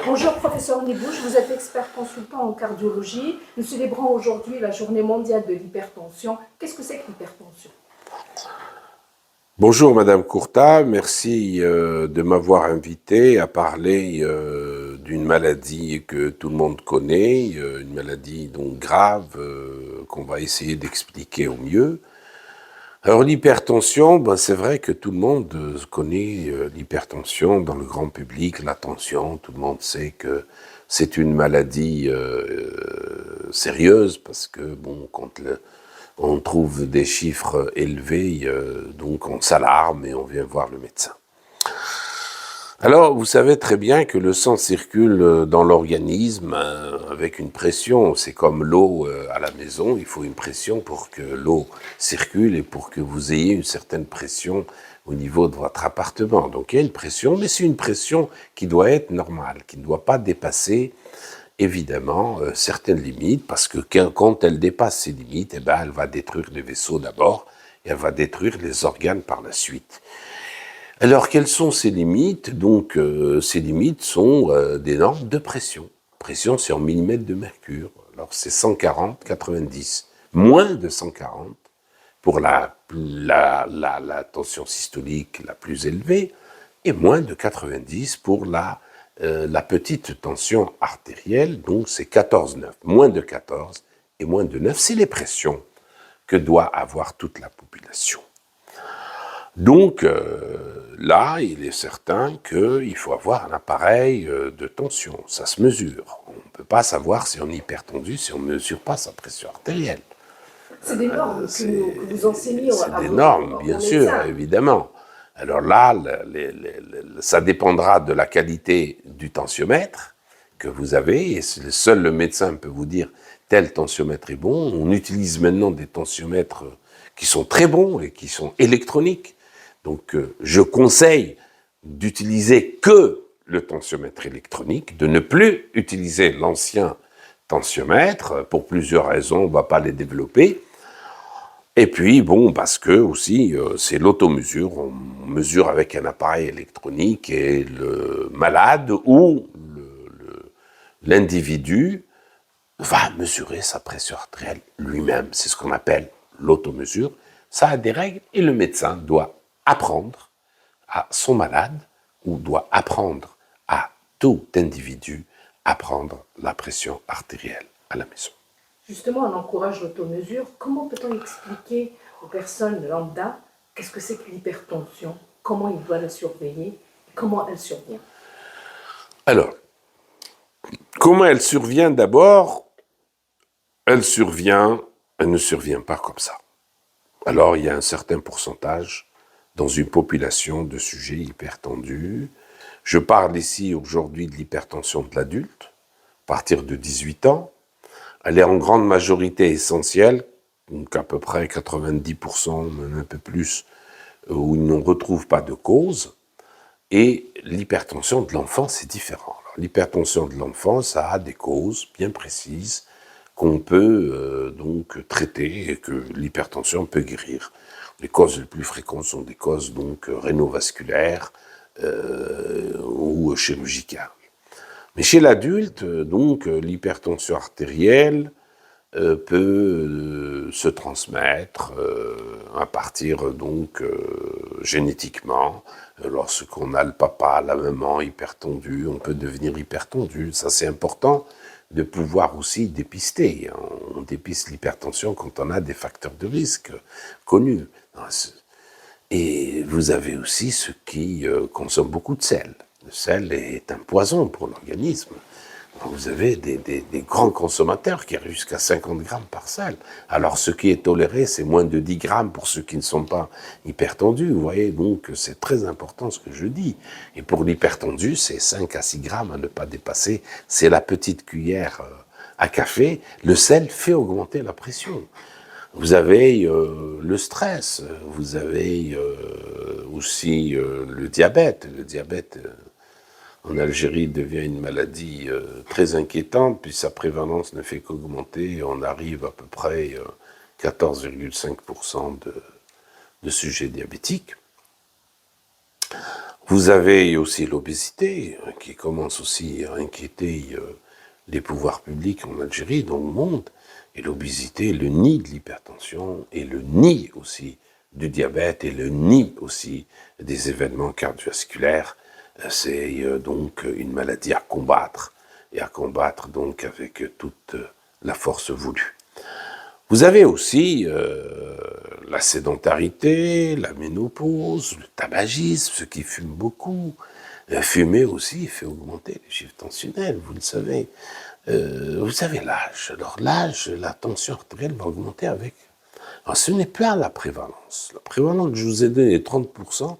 Bonjour professeur Nibouche, vous êtes expert consultant en cardiologie. Nous célébrons aujourd'hui la journée mondiale de l'hypertension. Qu'est-ce que c'est que l'hypertension? Bonjour Madame Courta, merci de m'avoir invité à parler d'une maladie que tout le monde connaît, une maladie donc grave qu'on va essayer d'expliquer au mieux. Alors l'hypertension, c'est vrai que tout le monde connaît l'hypertension dans le grand public, la tension, tout le monde sait que c'est une maladie sérieuse parce que quand on trouve des chiffres élevés, donc on s'alarme et on vient voir le médecin. Alors, vous savez très bien que le sang circule dans l'organisme avec une pression. C'est comme l'eau à la maison, il faut une pression pour que l'eau circule et pour que vous ayez une certaine pression au niveau de votre appartement. Donc il y a une pression, mais c'est une pression qui doit être normale, qui ne doit pas dépasser évidemment certaines limites, parce que quand elle dépasse ces limites, elle va détruire les vaisseaux d'abord, et elle va détruire les organes par la suite. Alors, quelles sont ces limites? Donc, ces limites sont des normes de pression. Pression, c'est en millimètres de mercure. Alors, c'est 140, 90. Moins de 140 pour la tension systolique la plus élevée, et moins de 90 pour la petite tension artérielle, donc c'est 14,9. Moins de 14 et moins de 9, c'est les pressions que doit avoir toute la population. Donc là, il est certain qu'il faut avoir un appareil de tension, ça se mesure. On ne peut pas savoir si on est hypertendu si on ne mesure pas sa pression artérielle. C'est des normes que vous enseignez C'est des normes, bien sûr, évidemment. Alors là, ça dépendra de la qualité du tensiomètre que vous avez, et seul le médecin peut vous dire tel tensiomètre est bon. On utilise maintenant des tensiomètres qui sont très bons et qui sont électroniques. Donc je conseille d'utiliser que le tensiomètre électronique, de ne plus utiliser l'ancien tensiomètre, pour plusieurs raisons, on ne va pas les développer. Et puis, parce que aussi, c'est l'automesure, on mesure avec un appareil électronique et le malade ou l'individu va mesurer sa pression artérielle lui-même. C'est ce qu'on appelle l'automesure. Ça a des règles et le médecin doit apprendre à son malade ou doit apprendre à tout individu à prendre la pression artérielle à la maison. Justement, on encourage l'automesure. Comment peut-on expliquer aux personnes lambda qu'est-ce que c'est que l'hypertension, comment il doit la surveiller, comment elle survient? Alors, comment elle survient d'abord? Elle ne survient pas comme ça. Alors, il y a un certain pourcentage dans une population de sujets hypertendus. Je parle ici aujourd'hui de l'hypertension de l'adulte, à partir de 18 ans. Elle est en grande majorité essentielle, donc à peu près 90%, même un peu plus, où on ne retrouve pas de cause. Et l'hypertension de l'enfant, c'est différent. L'hypertension de l'enfant, ça a des causes bien précises qu'on peut donc traiter et que l'hypertension peut guérir. Les causes les plus fréquentes sont des causes donc rénovasculaires ou chirurgicales. Mais chez l'adulte, donc l'hypertension artérielle peut se transmettre à partir donc génétiquement. Lorsqu'on a le papa, la maman hypertendu, on peut devenir hypertendu. Ça, c'est important de pouvoir aussi dépister. On dépiste l'hypertension quand on a des facteurs de risque connus. Et vous avez aussi ceux qui consomment beaucoup de sel. Le sel est un poison pour l'organisme. Vous avez des grands consommateurs qui arrivent jusqu'à 50 grammes par sel. Alors, ce qui est toléré, c'est moins de 10 grammes pour ceux qui ne sont pas hypertendus. Vous voyez, donc, c'est très important ce que je dis. Et pour l'hypertendu, c'est 5 à 6 grammes à ne pas dépasser. C'est la petite cuillère à café. Le sel fait augmenter la pression. Vous avez le stress. Vous avez aussi le diabète. Le diabète en Algérie devient une maladie très inquiétante, puis sa prévalence ne fait qu'augmenter, et on arrive à peu près 14,5% de sujets diabétiques. Vous avez aussi l'obésité qui commence aussi à inquiéter les pouvoirs publics en Algérie, dans le monde. Et l'obésité est le nid de l'hypertension et le nid aussi du diabète et le nid aussi des événements cardiovasculaires. C'est donc une maladie à combattre et à combattre donc avec toute la force voulue. Vous avez aussi la sédentarité, la ménopause, le tabagisme, ceux qui fument beaucoup. Fumer aussi fait augmenter les chiffres tensionnels, vous le savez. Vous avez l'âge. Alors l'âge, la tension artérielle va augmenter avec. Alors ce n'est pas la prévalence. La prévalence, je vous ai donné 30%,